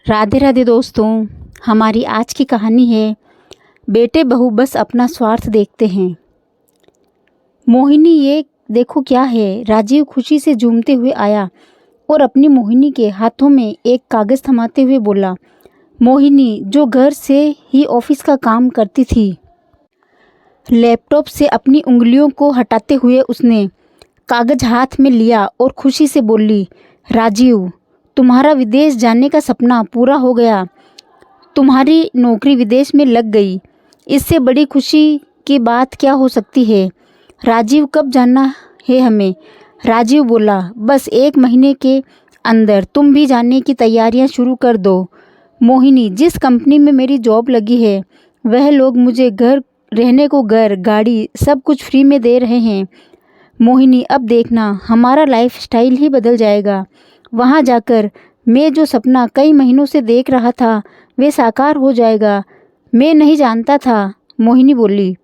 राधे राधे दोस्तों। हमारी आज की कहानी है बेटे बहू बस अपना स्वार्थ देखते हैं। मोहिनी, ये देखो क्या है। राजीव खुशी से झूमते हुए आया और अपनी मोहिनी के हाथों में एक कागज़ थमाते हुए बोला। मोहिनी, जो घर से ही ऑफिस का काम करती थी, लैपटॉप से अपनी उंगलियों को हटाते हुए उसने कागज़ हाथ में लिया और खुशी से बोली, राजीव, तुम्हारा विदेश जाने का सपना पूरा हो गया। तुम्हारी नौकरी विदेश में लग गई। इससे बड़ी खुशी की बात क्या हो सकती है। राजीव, कब जाना है हमें? राजीव बोला, बस 1 महीने के अंदर तुम भी जाने की तैयारियां शुरू कर दो। मोहिनी, जिस कंपनी में मेरी जॉब लगी है वह लोग मुझे घर रहने को घर, गाड़ी सब कुछ फ्री में दे रहे हैं। मोहिनी, अब देखना हमारा लाइफस्टाइल ही बदल जाएगा। वहाँ जाकर मैं जो सपना कई महीनों से देख रहा था वे साकार हो जाएगा। मैं नहीं जानता था, मोहिनी बोली।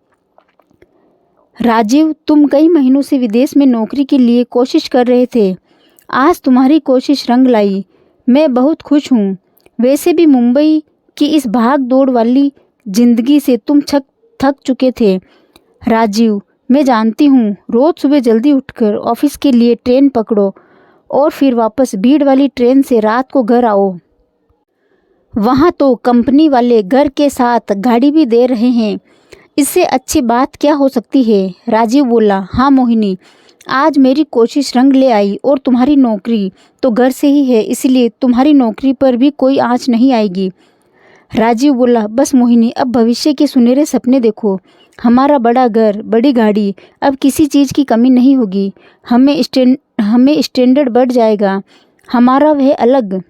राजीव, तुम कई महीनों से विदेश में नौकरी के लिए कोशिश कर रहे थे। आज तुम्हारी कोशिश रंग लाई। मैं बहुत खुश हूँ। वैसे भी मुंबई की इस भाग दौड़ वाली जिंदगी से तुम थक चुके थे। राजीव, मैं जानती हूँ, रोज़ सुबह जल्दी उठकर ऑफिस के लिए ट्रेन पकड़ो और फिर वापस भीड़ वाली ट्रेन से रात को घर आओ। वहाँ तो कंपनी वाले घर के साथ गाड़ी भी दे रहे हैं। इससे अच्छी बात क्या हो सकती है। राजीव बोला, हाँ मोहिनी, आज मेरी कोशिश रंग ले आई और तुम्हारी नौकरी तो घर से ही है, इसलिए तुम्हारी नौकरी पर भी कोई आँच नहीं आएगी। राजीव बोला, बस मोहिनी, अब भविष्य के सुनहरे सपने देखो। हमारा बड़ा घर, बड़ी गाड़ी, अब किसी चीज़ की कमी नहीं होगी। हमें स्टैंडर्ड बढ़ जाएगा हमारा, वह अलग।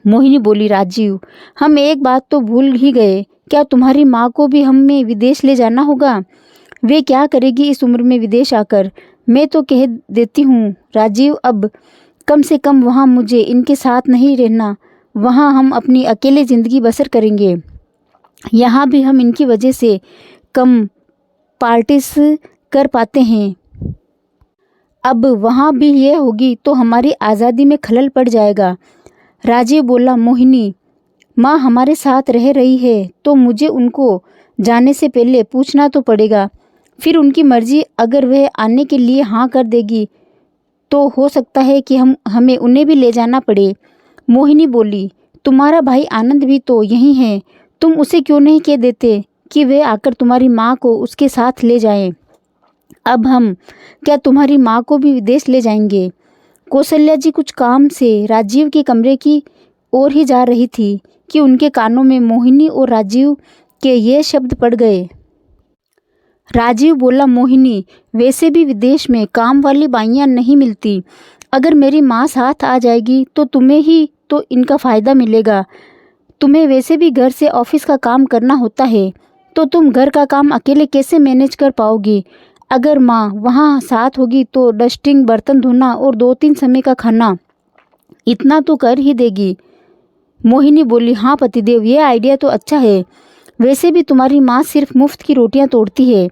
मोहिनी बोली, राजीव, हम एक बात तो भूल ही गए। क्या तुम्हारी माँ को भी हमें विदेश ले जाना होगा? वे क्या करेगी इस उम्र में विदेश आकर? मैं तो कह देती हूँ राजीव, अब कम से कम वहाँ मुझे इनके साथ नहीं रहना। वहाँ हम अपनी अकेले ज़िंदगी बसर करेंगे। यहाँ भी हम इनकी वजह से कम पार्टीज कर पाते हैं। अब वहाँ भी ये होगी तो हमारी आज़ादी में खलल पड़ जाएगा। राजीव बोला, मोहिनी, माँ हमारे साथ रह रही है तो मुझे उनको जाने से पहले पूछना तो पड़ेगा। फिर उनकी मर्जी, अगर वह आने के लिए हाँ कर देगी तो हो सकता है कि हमें उन्हें भी ले जाना पड़े। मोहिनी बोली, तुम्हारा भाई आनंद भी तो यहीं है। तुम उसे क्यों नहीं कह देते कि वह आकर तुम्हारी माँ को उसके साथ ले जाए? अब हम क्या तुम्हारी माँ को भी विदेश ले जाएंगे? कौशल्या जी कुछ काम से राजीव के कमरे की ओर ही जा रही थी कि उनके कानों में मोहिनी और राजीव के ये शब्द पड़ गए। राजीव बोला, मोहिनी, वैसे भी विदेश में काम वाली बाइयाँ नहीं मिलती। अगर मेरी माँ साथ आ जाएगी तो तुम्हें ही तो इनका फ़ायदा मिलेगा। तुम्हें वैसे भी घर से ऑफिस का काम करना होता है तो तुम घर का काम अकेले कैसे मैनेज कर पाओगी? अगर माँ वहाँ साथ होगी तो डस्टिंग, बर्तन धोना और 2-3 समय का खाना इतना तो कर ही देगी। मोहिनी बोली, हाँ पतिदेव, ये आइडिया तो अच्छा है। वैसे भी तुम्हारी माँ सिर्फ मुफ्त की रोटियां तोड़ती है,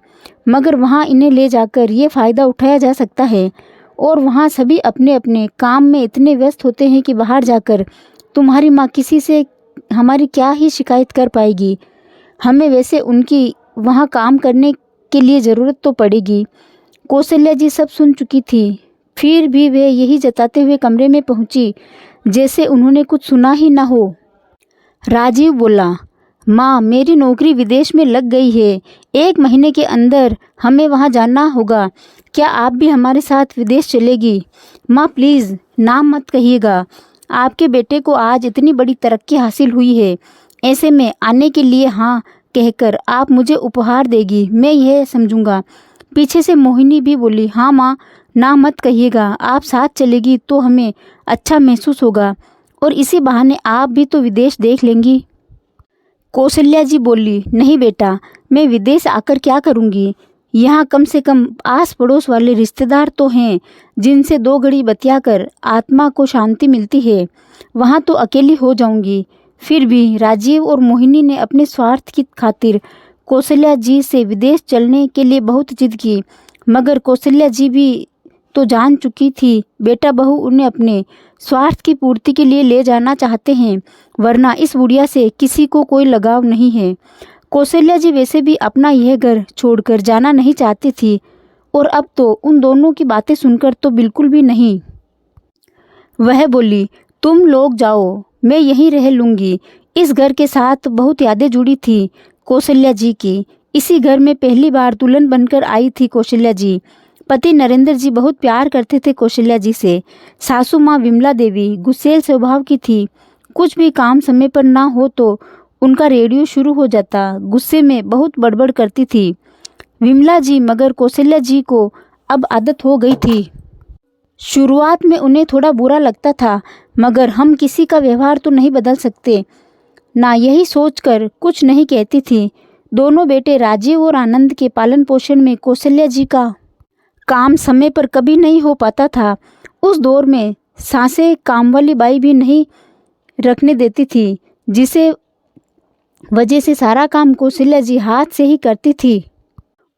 मगर वहाँ इन्हें ले जाकर ये फ़ायदा उठाया जा सकता है। और वहाँ सभी अपने अपने काम में इतने व्यस्त होते हैं कि बाहर जाकर तुम्हारी माँ किसी से हमारी क्या ही शिकायत कर पाएगी। हमें वैसे उनकी वहाँ काम करने के लिए ज़रूरत तो पड़ेगी। कौशल्या जी सब सुन चुकी थी, फिर भी वे यही जताते हुए कमरे में पहुंची जैसे उन्होंने कुछ सुना ही ना हो। राजीव बोला, माँ मेरी नौकरी विदेश में लग गई है। 1 महीने के अंदर हमें वहाँ जाना होगा। क्या आप भी हमारे साथ विदेश चलेगी? माँ प्लीज़ नाम मत कहिएगा। आपके बेटे को आज इतनी बड़ी तरक्की हासिल हुई है, ऐसे में आने के लिए हाँ कहकर आप मुझे उपहार देगी, मैं यह समझूंगा। पीछे से मोहिनी भी बोली, हाँ माँ, ना मत कहिएगा। आप साथ चलेगी तो हमें अच्छा महसूस होगा और इसी बहाने आप भी तो विदेश देख लेंगी। कौशल्या जी बोली, नहीं बेटा, मैं विदेश आकर क्या करूँगी? यहाँ कम से कम आस पड़ोस वाले रिश्तेदार तो हैं जिनसे 2 घड़ी बतियाकर आत्मा को शांति मिलती है। वहाँ तो अकेली हो जाऊँगी। फिर भी राजीव और मोहिनी ने अपने स्वार्थ की खातिर कौशल्या जी से विदेश चलने के लिए बहुत जिद की, मगर कौशल्या जी भी तो जान चुकी थी बेटा बहू उन्हें अपने स्वार्थ की पूर्ति के लिए ले जाना चाहते हैं, वरना इस बुढ़िया से किसी को कोई लगाव नहीं है। कौशल्या जी वैसे भी अपना यह घर छोड़कर जाना नहीं चाहती थी, और अब तो उन दोनों की बातें सुनकर तो बिल्कुल भी नहीं। वह बोली, तुम लोग जाओ, मैं यहीं रह लूँगी। इस घर के साथ बहुत यादें जुड़ी थी कौशल्या जी की। इसी घर में पहली बार दुल्हन बनकर आई थी कौशल्या जी। पति नरेंद्र जी बहुत प्यार करते थे कौशल्या जी से। सासू माँ विमला देवी गुस्सैल स्वभाव की थी। कुछ भी काम समय पर ना हो तो उनका रेडियो शुरू हो जाता। गुस्से में बहुत बड़बड़ करती थी विमला जी, मगर कौशल्या जी को अब आदत हो गई थी। शुरुआत में उन्हें थोड़ा बुरा लगता था, मगर हम किसी का व्यवहार तो नहीं बदल सकते ना, यही सोचकर कुछ नहीं कहती थी। दोनों बेटे राजीव और आनंद के पालन पोषण में कौशल्या जी का काम समय पर कभी नहीं हो पाता था। उस दौर में सासें काम वाली बाई भी नहीं रखने देती थी, जिसे वजह से सारा काम कौशल्या जी हाथ से ही करती थी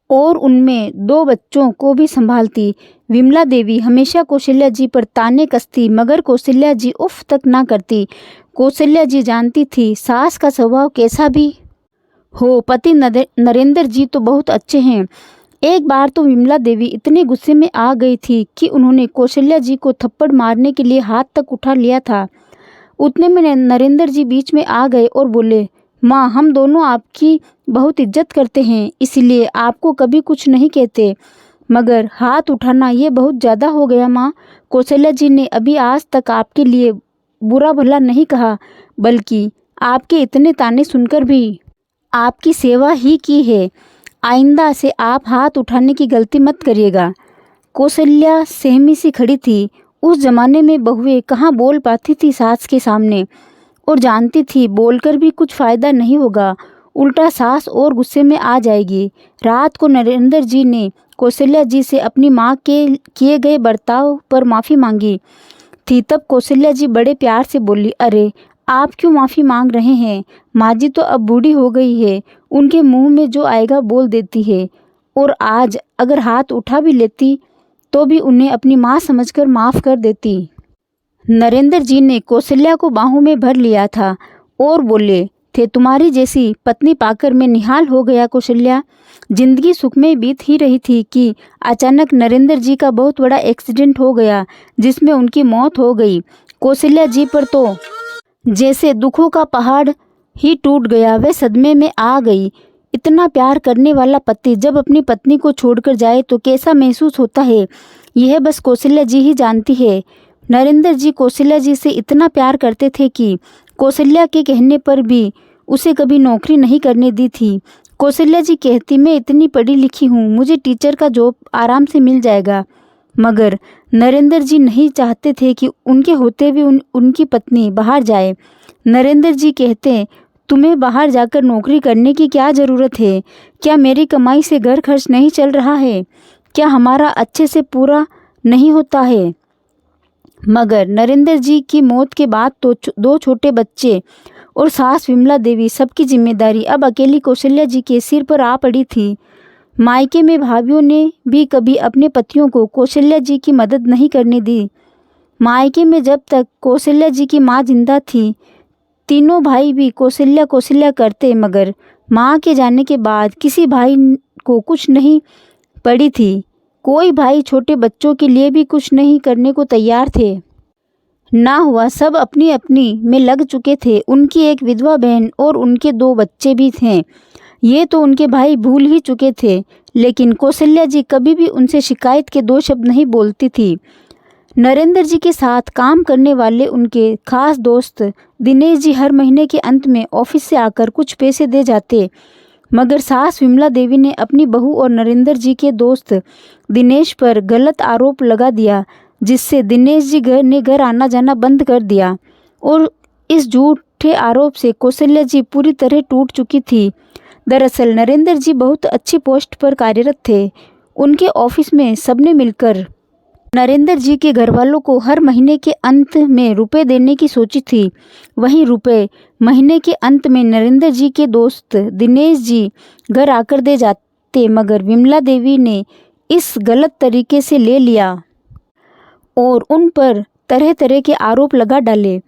और उनमें 2 बच्चों को भी संभालती। विमला देवी हमेशा कौशल्या जी पर ताने कसती, मगर कौशल्या जी उफ तक ना करती। कौशल्या जी जानती थी सास का स्वभाव कैसा भी हो, पति नरेंद्र जी तो बहुत अच्छे हैं। एक बार तो विमला देवी इतने गुस्से में आ गई थी कि उन्होंने कौशल्या जी को थप्पड़ मारने के लिए हाथ तक उठा लिया था। उतने में नरेंद्र जी बीच में आ गए और बोले, माँ, हम दोनों आपकी बहुत इज्जत करते हैं, इसलिए आपको कभी कुछ नहीं कहते, मगर हाथ उठाना ये बहुत ज़्यादा हो गया माँ। कौशल्या जी ने अभी आज तक आपके लिए बुरा भला नहीं कहा, बल्कि आपके इतने ताने सुनकर भी आपकी सेवा ही की है। आइंदा से आप हाथ उठाने की गलती मत करिएगा। कौशल्या सहमी सी खड़ी थी। उस जमाने में बहुएं कहाँ बोल पाती थी सास के सामने, और जानती थी बोलकर भी कुछ फ़ायदा नहीं होगा, उल्टा सास और गुस्से में आ जाएगी। रात को नरेंद्र जी ने कौशल्या जी से अपनी माँ के किए गए बर्ताव पर माफ़ी मांगी थी। तब कौशल्या जी बड़े प्यार से बोली, अरे आप क्यों माफ़ी मांग रहे हैं? माँ जी तो अब बूढ़ी हो गई है, उनके मुंह में जो आएगा बोल देती है, और आज अगर हाथ उठा भी लेती तो भी उन्हें अपनी माँ समझकर माफ़ कर देती। नरेंद्र जी ने कौशल्या को बाहों में भर लिया था और बोले थे, तुम्हारी जैसी पत्नी पाकर मैं निहाल हो गया कौशल्या। जिंदगी सुखमय बीत ही रही थी कि अचानक नरेंद्र जी का बहुत बड़ा एक्सीडेंट हो गया, जिसमें उनकी मौत हो गई। कौशल्या जी पर तो जैसे दुखों का पहाड़ ही टूट गया। वह सदमे में आ गई। इतना प्यार करने वाला पति जब अपनी पत्नी को छोड़कर जाए तो कैसा महसूस होता है, यह बस कौशल्या जी ही जानती है। नरेंद्र जी कौशल्या जी से इतना प्यार करते थे कि कौशल्या के कहने पर भी उसे कभी नौकरी नहीं करने दी थी। कौशल्या जी कहती, मैं इतनी पढ़ी लिखी हूँ, मुझे टीचर का जॉब आराम से मिल जाएगा, मगर नरेंद्र जी नहीं चाहते थे कि उनके होते हुए उनकी पत्नी बाहर जाए। नरेंद्र जी कहते, तुम्हें बाहर जाकर नौकरी करने की क्या ज़रूरत है? क्या मेरी कमाई से घर खर्च नहीं चल रहा है? क्या हमारा अच्छे से पूरा नहीं होता है? मगर नरेंद्र जी की मौत के बाद तो 2 छोटे बच्चे और सास विमला देवी, सबकी जिम्मेदारी अब अकेली कौशल्या जी के सिर पर आ पड़ी थी। मायके में भाभियों ने भी कभी अपने पतियों को कौशल्या जी की मदद नहीं करने दी। मायके में जब तक कौशल्या जी की माँ जिंदा थी, तीनों भाई भी कौशल्या कौशल्या करते, मगर माँ के जाने के बाद किसी भाई को कुछ नहीं पड़ी थी। कोई भाई छोटे बच्चों के लिए भी कुछ नहीं करने को तैयार थे। ना हुआ, सब अपनी अपनी में लग चुके थे। उनकी एक विधवा बहन और उनके 2 बच्चे भी थे। ये तो उनके भाई भूल ही चुके थे, लेकिन कौशल्या जी कभी भी उनसे शिकायत के 2 शब्द नहीं बोलती थी। नरेंद्र जी के साथ काम करने वाले उनके खास दोस्त दिनेश जी हर महीने के अंत में ऑफिस से आकर कुछ पैसे दे जाते, मगर सास विमला देवी ने अपनी बहू और नरेंद्र जी के दोस्त दिनेश पर गलत आरोप लगा दिया, जिससे दिनेश जी ने घर आना जाना बंद कर दिया, और इस झूठे आरोप से कौशल्या जी पूरी तरह टूट चुकी थी। दरअसल नरेंद्र जी बहुत अच्छी पोस्ट पर कार्यरत थे। उनके ऑफिस में सबने मिलकर नरेंद्र जी के घरवालों को हर महीने के अंत में रुपए देने की सोची थी। वहीं रुपए महीने के अंत में नरेंद्र जी के दोस्त दिनेश जी घर आकर दे जाते, मगर विमला देवी ने इस गलत तरीके से ले लिया। और उन पर तरह तरह के आरोप लगा डाले।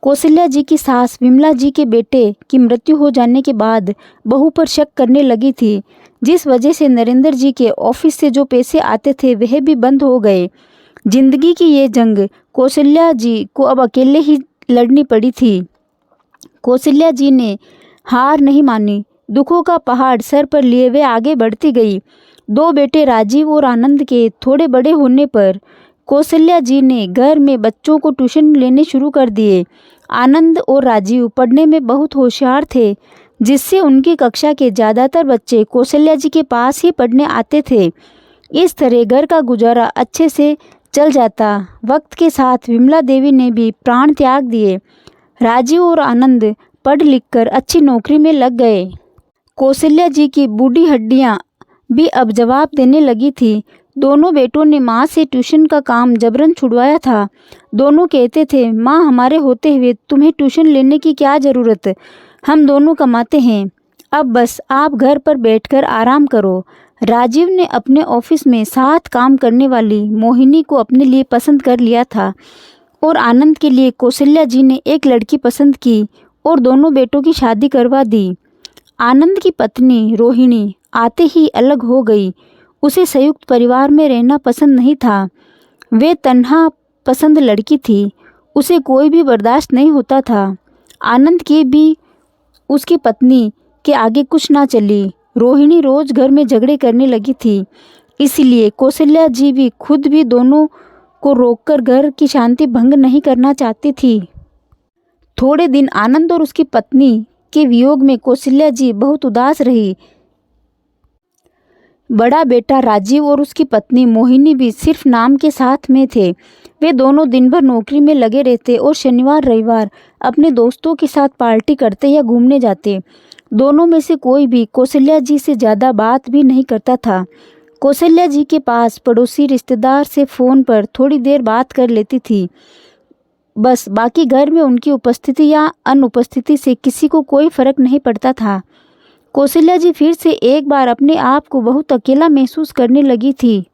कौशल्या जी की सास विमला जी के बेटे की मृत्यु हो जाने के बाद बहू पर शक करने लगी थी, जिस वजह से नरेंद्र जी के ऑफिस से जो पैसे आते थे वह भी बंद हो गए। जिंदगी की ये जंग कौशल्या जी को अब अकेले ही लड़नी पड़ी थी। कौशल्या जी ने हार नहीं मानी। दुखों का पहाड़ सर पर लिए वे आगे बढ़ती गई। 2 बेटे राजीव और आनंद के थोड़े बड़े होने पर कौशल्या जी ने घर में बच्चों को ट्यूशन लेने शुरू कर दिए। आनंद और राजीव पढ़ने में बहुत होशियार थे, जिससे उनकी कक्षा के ज़्यादातर बच्चे कौशल्या जी के पास ही पढ़ने आते थे। इस तरह घर का गुजारा अच्छे से चल जाता। वक्त के साथ विमला देवी ने भी प्राण त्याग दिए। राजीव और आनंद पढ़ लिख कर अच्छी नौकरी में लग गए। कौशल्या जी की बूढ़ी हड्डियां भी अब जवाब देने लगी थी। दोनों बेटों ने माँ से ट्यूशन का काम जबरन छुड़वाया था। दोनों कहते थे, माँ हमारे होते हुए तुम्हें ट्यूशन लेने की क्या ज़रूरत, हम दोनों कमाते हैं, अब बस आप घर पर बैठकर आराम करो। राजीव ने अपने ऑफिस में साथ काम करने वाली मोहिनी को अपने लिए पसंद कर लिया था और आनंद के लिए कौशल्या जी ने एक लड़की पसंद की और दोनों बेटों की शादी करवा दी। आनंद की पत्नी रोहिणी आते ही अलग हो गई। उसे संयुक्त परिवार में रहना पसंद नहीं था। वे तन्हा पसंद लड़की थी। उसे कोई भी बर्दाश्त नहीं होता था। आनंद की भी उसकी पत्नी के आगे कुछ ना चली। रोहिणी रोज घर में झगड़े करने लगी थी। इसलिए कौशल्या जी भी खुद भी दोनों को रोककर घर की शांति भंग नहीं करना चाहती थी। थोड़े दिन आनंद और उसकी पत्नी के वियोग में कौशल्या जी बहुत उदास रही। बड़ा बेटा राजीव और उसकी पत्नी मोहिनी भी सिर्फ नाम के साथ में थे। वे दोनों दिन भर नौकरी में लगे रहते और शनिवार रविवार अपने दोस्तों के साथ पार्टी करते या घूमने जाते। दोनों में से कोई भी कौशल्या जी से ज़्यादा बात भी नहीं करता था। कौशल्या जी के पास पड़ोसी रिश्तेदार से फ़ोन पर थोड़ी देर बात कर लेती थी, बस। बाकी घर में उनकी उपस्थिति या अनुपस्थिति से किसी को कोई फर्क नहीं पड़ता था। कौशल्या जी फिर से एक बार अपने आप को बहुत अकेला महसूस करने लगी थी।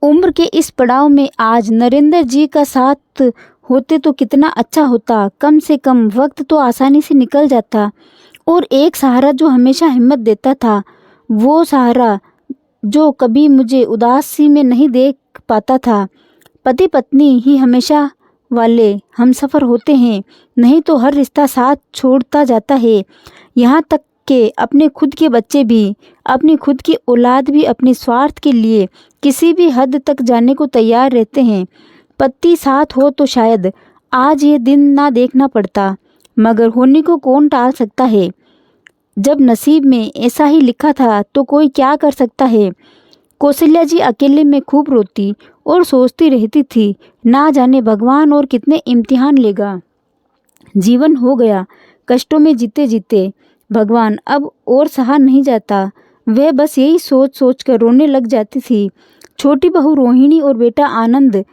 उम्र के इस पड़ाव में आज नरेंद्र जी का साथ होते तो कितना अच्छा होता। कम से कम वक्त तो आसानी से निकल जाता और एक सहारा जो हमेशा हिम्मत देता था, वो सहारा जो कभी मुझे उदासी में नहीं देख पाता था। पति पत्नी ही हमेशा वाले हमसफ़र होते हैं, नहीं तो हर रिश्ता साथ छोड़ता जाता है। यहाँ तक कि अपने खुद के बच्चे भी, अपनी खुद की औलाद भी अपने स्वार्थ के लिए किसी भी हद तक जाने को तैयार रहते हैं। पति साथ हो तो शायद आज ये दिन ना देखना पड़ता, मगर होने को कौन टाल सकता है। जब नसीब में ऐसा ही लिखा था तो कोई क्या कर सकता है। कौशल्या जी अकेले में खूब रोती और सोचती रहती थी, ना जाने भगवान और कितने इम्तिहान लेगा। जीवन हो गया कष्टों में जीते जीते, भगवान अब और सहा नहीं जाता। वह बस यही सोच सोच कर रोने लग जाती थी। छोटी बहू रोहिणी और बेटा आनंद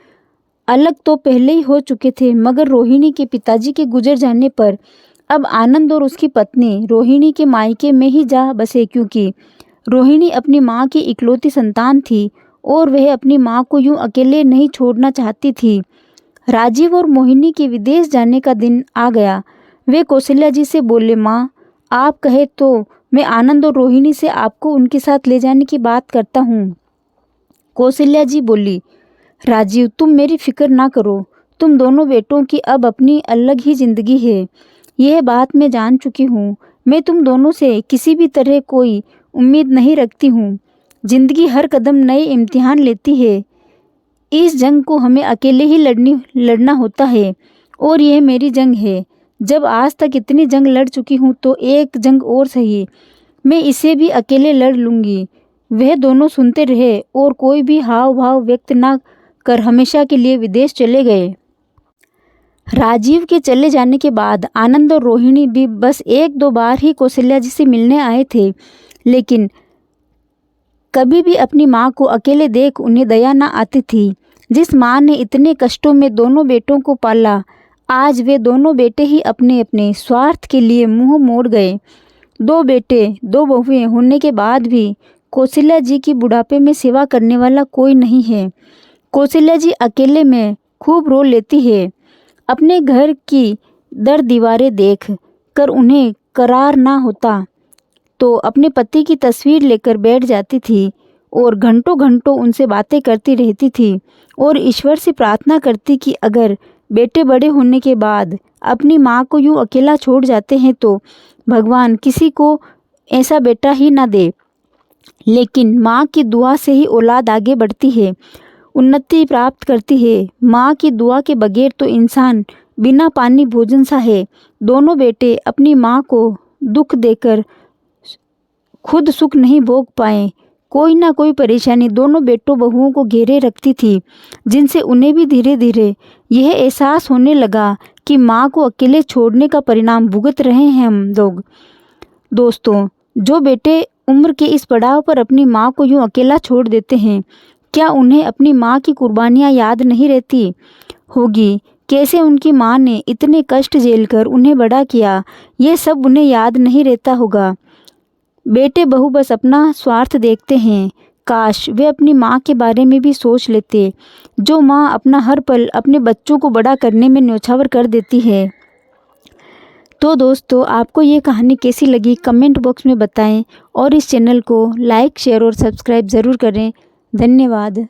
अलग तो पहले ही हो चुके थे, मगर रोहिणी के पिताजी के गुजर जाने पर अब आनंद और उसकी पत्नी रोहिणी के मायके में ही जा बसे, क्योंकि रोहिणी अपनी माँ की इकलौती संतान थी और वह अपनी माँ को यूं अकेले नहीं छोड़ना चाहती थी। राजीव और मोहिनी के विदेश जाने का दिन आ गया। वे कौशल्या जी से बोले, माँ आप कहे तो मैं आनंद और रोहिणी से आपको उनके साथ ले जाने की बात करता हूँ। कौशल्या जी बोली, राजीव तुम मेरी फिक्र ना करो, तुम दोनों बेटों की अब अपनी अलग ही जिंदगी है, यह बात मैं जान चुकी हूँ। मैं तुम दोनों से किसी भी तरह कोई उम्मीद नहीं रखती हूँ। जिंदगी हर कदम नए इम्तिहान लेती है। इस जंग को हमें अकेले ही लड़ना होता है और यह मेरी जंग है। जब आज तक इतनी जंग लड़ चुकी हूँ तो एक जंग और सही, मैं इसे भी अकेले लड़ लूँगी। वह दोनों सुनते रहे और कोई भी हाव भाव व्यक्त न कर हमेशा के लिए विदेश चले गए। राजीव के चले जाने के बाद आनंद और रोहिणी भी बस 1-2 बार ही कौशल्या जी से मिलने आए थे, लेकिन कभी भी अपनी माँ को अकेले देख उन्हें दया न आती थी। जिस माँ ने इतने कष्टों में दोनों बेटों को पाला, आज वे दोनों बेटे ही अपने अपने स्वार्थ के लिए मुंह मोड़ गए। 2 बेटे 2 बहुएं होने के बाद भी कौशल्या जी की बुढ़ापे में सेवा करने वाला कोई नहीं है। कौशल्या जी अकेले में खूब रो लेती है। अपने घर की दर दीवारें देख कर उन्हें करार ना होता तो अपने पति की तस्वीर लेकर बैठ जाती थी और घंटों घंटों उनसे बातें करती रहती थी और ईश्वर से प्रार्थना करती कि अगर बेटे बड़े होने के बाद अपनी माँ को यूँ अकेला छोड़ जाते हैं तो भगवान किसी को ऐसा बेटा ही ना दे। लेकिन माँ की दुआ से ही औलाद आगे बढ़ती है, उन्नति प्राप्त करती है। माँ की दुआ के बगैर तो इंसान बिना पानी भोजन सा है। दोनों बेटे अपनी माँ को दुख देकर खुद सुख नहीं भोग पाए। कोई ना कोई परेशानी दोनों बेटों बहुओं को घेरे रखती थी, जिनसे उन्हें भी धीरे धीरे यह एहसास होने लगा कि माँ को अकेले छोड़ने का परिणाम भुगत रहे हैं हम लोग। दोस्तों, जो बेटे उम्र के इस पड़ाव पर अपनी माँ को यूँ अकेला छोड़ देते हैं, क्या उन्हें अपनी माँ की कुर्बानियाँ याद नहीं रहती होगी? कैसे उनकी माँ ने इतने कष्ट झेलकर उन्हें बड़ा किया, ये सब उन्हें याद नहीं रहता होगा। बेटे बहू बस अपना स्वार्थ देखते हैं। काश वे अपनी माँ के बारे में भी सोच लेते, जो माँ अपना हर पल अपने बच्चों को बड़ा करने में न्यौछावर कर देती है। तो दोस्तों, आपको ये कहानी कैसी लगी कमेंट बॉक्स में बताएं और इस चैनल को लाइक, शेयर और सब्सक्राइब ज़रूर करें। धन्यवाद।